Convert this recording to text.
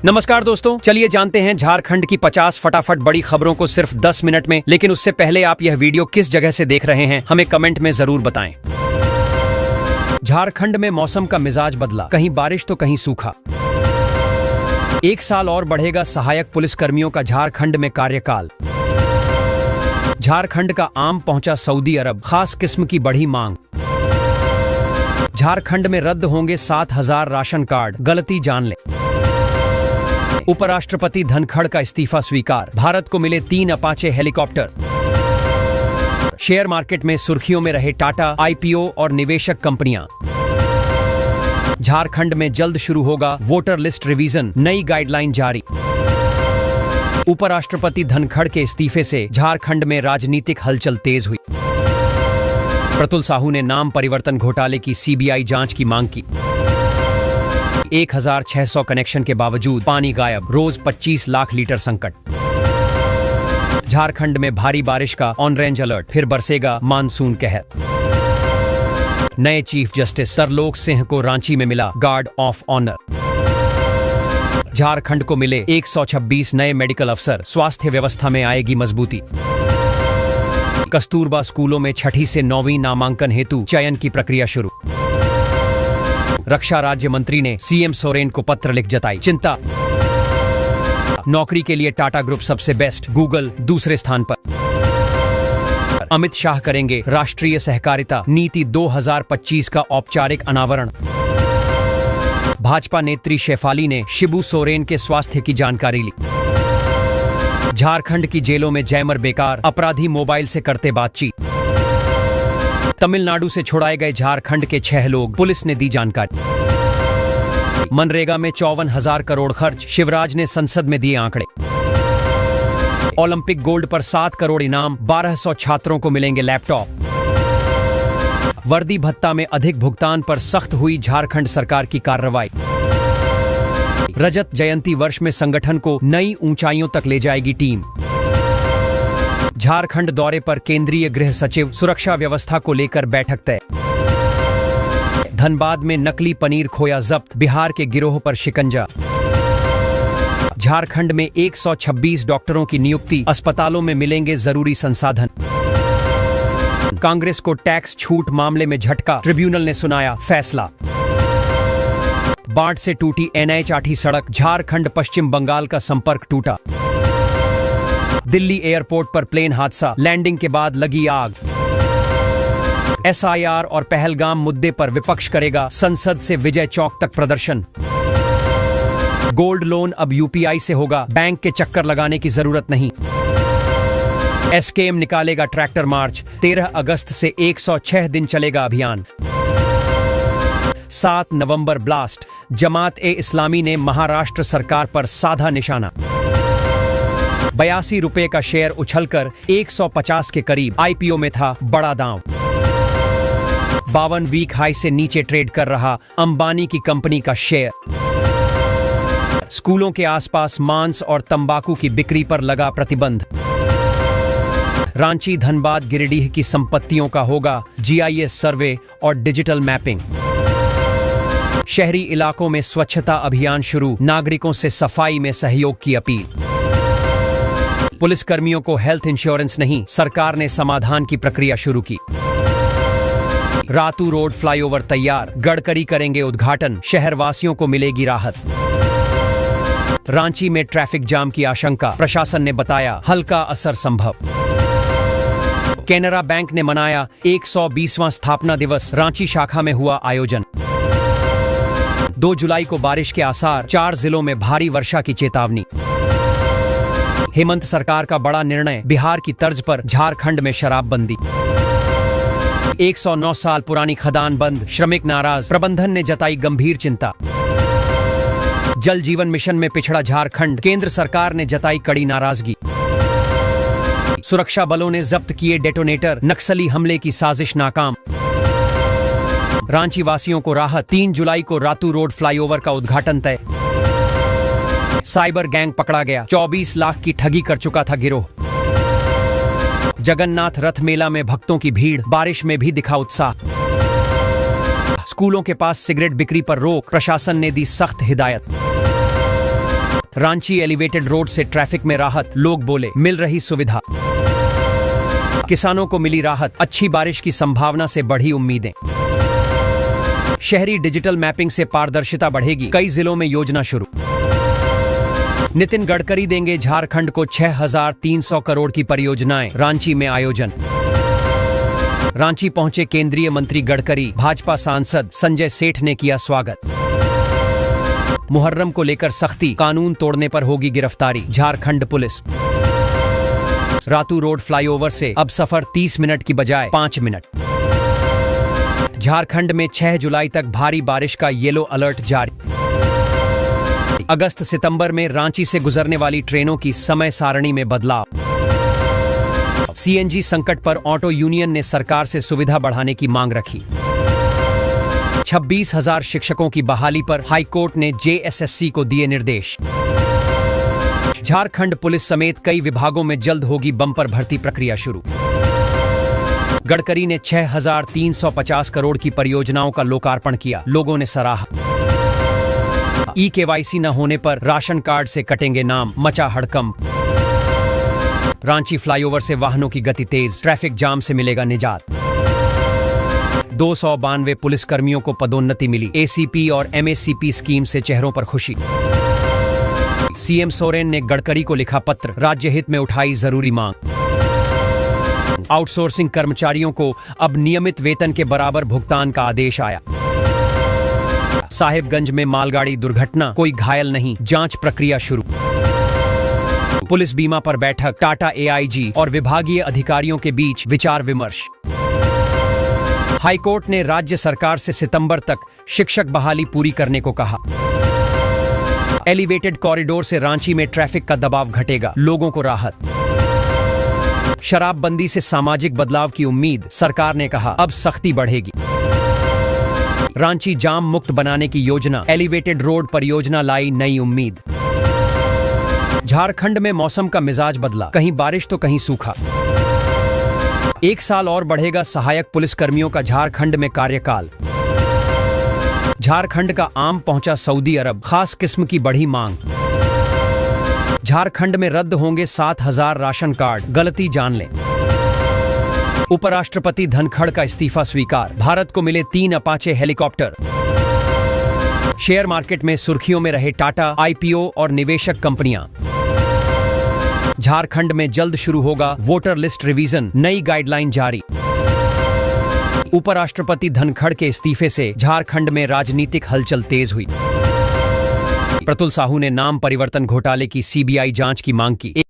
नमस्कार दोस्तों, चलिए जानते हैं झारखंड की 50 फटाफट बड़ी खबरों को सिर्फ 10 मिनट में। लेकिन उससे पहले आप यह वीडियो किस जगह से देख रहे हैं हमें कमेंट में जरूर बताएं। झारखंड में मौसम का मिजाज बदला, कहीं बारिश तो कहीं सूखा। 1 साल और बढ़ेगा सहायक पुलिस कर्मियों का झारखंड में कार्यकाल। झारखंड का आम पहुंचा सऊदी अरब, खास किस्म की बढ़ी मांग। झारखंड में रद्द होंगे 7,000 राशन कार्ड, गलती जान ले। उपराष्ट्रपति धनखड़ का इस्तीफा स्वीकार, भारत को मिले 3 अपाचे हेलीकॉप्टर। शेयर मार्केट में सुर्खियों में रहे टाटा, आईपीओ और निवेशक कंपनियां। झारखंड में जल्द शुरू होगा वोटर लिस्ट रिवीजन, नई गाइडलाइन जारी। उपराष्ट्रपति धनखड़ के इस्तीफे से झारखंड में राजनीतिक हलचल तेज हुई। प्रतुल साहू ने नाम परिवर्तन घोटाले की सीबीआई जांच की मांग की। 1,600 कनेक्शन के बावजूद पानी गायब, रोज 25 लाख लीटर संकट। झारखंड में भारी बारिश का ऑन-रेंज अलर्ट, फिर बरसेगा मानसून कहर। नए चीफ जस्टिस तरलोक सिंह को रांची में मिला गार्ड ऑफ ऑनर। झारखंड को मिले 126 नए मेडिकल अफसर, स्वास्थ्य व्यवस्था में आएगी मजबूती। कस्तूरबा स्कूलों में 6ठी से 9वीं नामांकन हेतु चयन की प्रक्रिया शुरू। रक्षा राज्य मंत्री ने सीएम सोरेन को पत्र लिख जताई चिंता। नौकरी के लिए टाटा ग्रुप सबसे बेस्ट, गूगल दूसरे स्थान पर। अमित शाह करेंगे राष्ट्रीय सहकारिता नीति 2025 का औपचारिक अनावरण। भाजपा नेत्री शेफाली ने शिबू सोरेन के स्वास्थ्य की जानकारी ली। झारखंड की जेलों में जैमर बेकार, अपराधी मोबाइल से करते बातचीत। तमिलनाडु से छुड़ाए गए झारखंड के 6 लोग, पुलिस ने दी जानकारी। मनरेगा में 54,000 करोड़ खर्च, शिवराज ने संसद में दिए आंकड़े। ओलंपिक गोल्ड पर 7 करोड़ इनाम, 1200 छात्रों को मिलेंगे लैपटॉप। वर्दी भत्ता में अधिक भुगतान पर सख्त हुई झारखंड सरकार की कार्रवाई। रजत जयंती वर्ष में संगठन को नई ऊंचाइयों तक ले जाएगी टीम। झारखंड दौरे पर केंद्रीय गृह सचिव, सुरक्षा व्यवस्था को लेकर बैठक तय। धनबाद में नकली पनीर खोया जब्त, बिहार के गिरोह पर शिकंजा। झारखंड में 126 डॉक्टरों की नियुक्ति, अस्पतालों में मिलेंगे जरूरी संसाधन। कांग्रेस को टैक्स छूट मामले में झटका, ट्रिब्यूनल ने सुनाया फैसला। बाढ़ से टूटी NH 8 सड़क, झारखंड पश्चिम बंगाल का संपर्क टूटा। दिल्ली एयरपोर्ट पर प्लेन हादसा, लैंडिंग के बाद लगी आग। SIR और पहलगाम मुद्दे पर विपक्ष करेगा संसद से विजय चौक तक प्रदर्शन। गोल्ड लोन अब UPI से होगा, बैंक के चक्कर लगाने की जरूरत नहीं। SKM निकालेगा ट्रैक्टर मार्च, 13 अगस्त से 106 दिन चलेगा अभियान। 7 नवंबर ब्लास्ट, जमात-ए-इस्लामी ने महाराष्ट्र सरकार पर साधा निशाना। 82 रुपए का शेयर उछलकर 150 के करीब, IPO में था बड़ा दांव। 52 वीक हाई से नीचे ट्रेड कर रहा अंबानी की कंपनी का शेयर। स्कूलों के आसपास मांस और तंबाकू की बिक्री पर लगा प्रतिबंध। रांची, धनबाद, गिरिडीह की संपत्तियों का होगा GIS सर्वे और डिजिटल मैपिंग। शहरी इलाकों में स्वच्छता अभियान शुरू, नागरिकों से सफाई में सहयोग की अपील। पुलिस कर्मियों को हेल्थ इंश्योरेंस नहीं, सरकार ने समाधान की प्रक्रिया शुरू की। रातू रोड फ्लाईओवर तैयार, गडकरी करेंगे उद्घाटन, शहरवासियों को मिलेगी राहत। रांची में ट्रैफिक जाम की आशंका, प्रशासन ने बताया हल्का असर संभव। केनरा बैंक ने मनाया 120वां स्थापना दिवस, रांची शाखा में हुआ आयोजन। 2 जुलाई को बारिश के आसार, 4 जिलों में भारी वर्षा की चेतावनी। हेमंत सरकार का बड़ा निर्णय, बिहार की तर्ज पर झारखंड में शराबबंदी। 109 साल पुरानी खदान बंद, श्रमिक नाराज, प्रबंधन ने जताई गंभीर चिंता। जल जीवन मिशन में पिछड़ा झारखंड, केंद्र सरकार ने जताई कड़ी नाराजगी। सुरक्षा बलों ने जब्त किए डेटोनेटर, नक्सली हमले की साजिश नाकाम। रांची वासियों को राहत, 3 जुलाई को रातू रोड फ्लाईओवर का उद्घाटन तय। साइबर गैंग पकड़ा गया, 24 लाख की ठगी कर चुका था गिरोह। जगन्नाथ रथ मेला में भक्तों की भीड़, बारिश में भी दिखा उत्साह। स्कूलों के पास सिगरेट बिक्री पर रोक, प्रशासन ने दी सख्त हिदायत। रांची एलिवेटेड रोड से ट्रैफिक में राहत, लोग बोले मिल रही सुविधा। किसानों को मिली राहत, अच्छी बारिश की संभावना से बढ़ी उम्मीदें। शहरी डिजिटल मैपिंग से पारदर्शिता बढ़ेगी, कई जिलों में योजना शुरू। नितिन गडकरी देंगे झारखंड को 6,300 करोड़ की परियोजनाएं, रांची में आयोजन। रांची पहुंचे केंद्रीय मंत्री गडकरी, भाजपा सांसद संजय सेठ ने किया स्वागत। मुहर्रम को लेकर सख्ती, कानून तोड़ने पर होगी गिरफ्तारी, Jharkhand police. Ratu road flyover से अब सफर 30 मिनट की बजाय 5 मिनट। झारखंड में 6 जुलाई तक भारी बारिश का येलो अलर्ट जारी। अगस्त सितंबर में रांची से गुजरने वाली ट्रेनों की समय सारणी में बदलाव। सीएनजी संकट पर ऑटो यूनियन ने सरकार से सुविधा बढ़ाने की मांग रखी। 26,000 शिक्षकों की बहाली पर हाईकोर्ट ने जेएसएससी को दिए निर्देश। झारखंड पुलिस समेत कई विभागों में जल्द होगी बम्पर भर्ती प्रक्रिया शुरू। गडकरी ने 6,350 करोड़ की परियोजनाओं का लोकार्पण किया, लोगों ने सराहा। ई-केवाईसी न होने पर राशन कार्ड से कटेंगे नाम, मचा हड़कंप। रांची फ्लाईओवर से वाहनों की गति तेज, ट्रैफिक जाम से मिलेगा निजात। 292 पुलिसकर्मियों को पदोन्नति मिली, एसीपी और एमएससीपी स्कीम से चेहरों पर खुशी। सीएम सोरेन ने गडकरी को लिखा पत्र, राज्य हित में उठाई जरूरी मांग। आउटसोर्सिंग कर्मचारियों को अब नियमित वेतन के बराबर भुगतान का आदेश आया। साहिबगंज में मालगाड़ी दुर्घटना, कोई घायल नहीं, जांच प्रक्रिया शुरू। पुलिस बीमा पर बैठक, टाटा एआईजी और विभागीय अधिकारियों के बीच विचार विमर्श। हाईकोर्ट ने राज्य सरकार से सितंबर तक शिक्षक बहाली पूरी करने को कहा। एलिवेटेड कॉरिडोर से रांची में ट्रैफिक का दबाव घटेगा, लोगों को राहत। शराबबंदी से सामाजिक बदलाव की उम्मीद, सरकार ने कहा अब सख्ती बढ़ेगी। रांची जाम मुक्त बनाने की योजना, एलिवेटेड रोड परियोजना लाई नई उम्मीद। झारखंड में मौसम का मिजाज बदला, कहीं बारिश तो कहीं सूखा। 1 साल और बढ़ेगा सहायक पुलिसकर्मियों का झारखंड में कार्यकाल। झारखंड का आम पहुंचा सऊदी अरब, खास किस्म की बढ़ी मांग। झारखंड में रद्द होंगे 7,000 राशन कार्ड, गलती जान लें। उपराष्ट्रपति धनखड़ का इस्तीफा स्वीकार, भारत को मिले 3 अपाचे हेलीकॉप्टर। शेयर मार्केट में सुर्खियों में रहे टाटा, आईपीओ और निवेशक कंपनियां। झारखंड में जल्द शुरू होगा वोटर लिस्ट रिवीजन, नई गाइडलाइन जारी। उपराष्ट्रपति धनखड़ के इस्तीफे से झारखंड में राजनीतिक हलचल तेज हुई। प्रतुल साहू ने नाम परिवर्तन घोटाले की सीबीआई जांच की मांग की,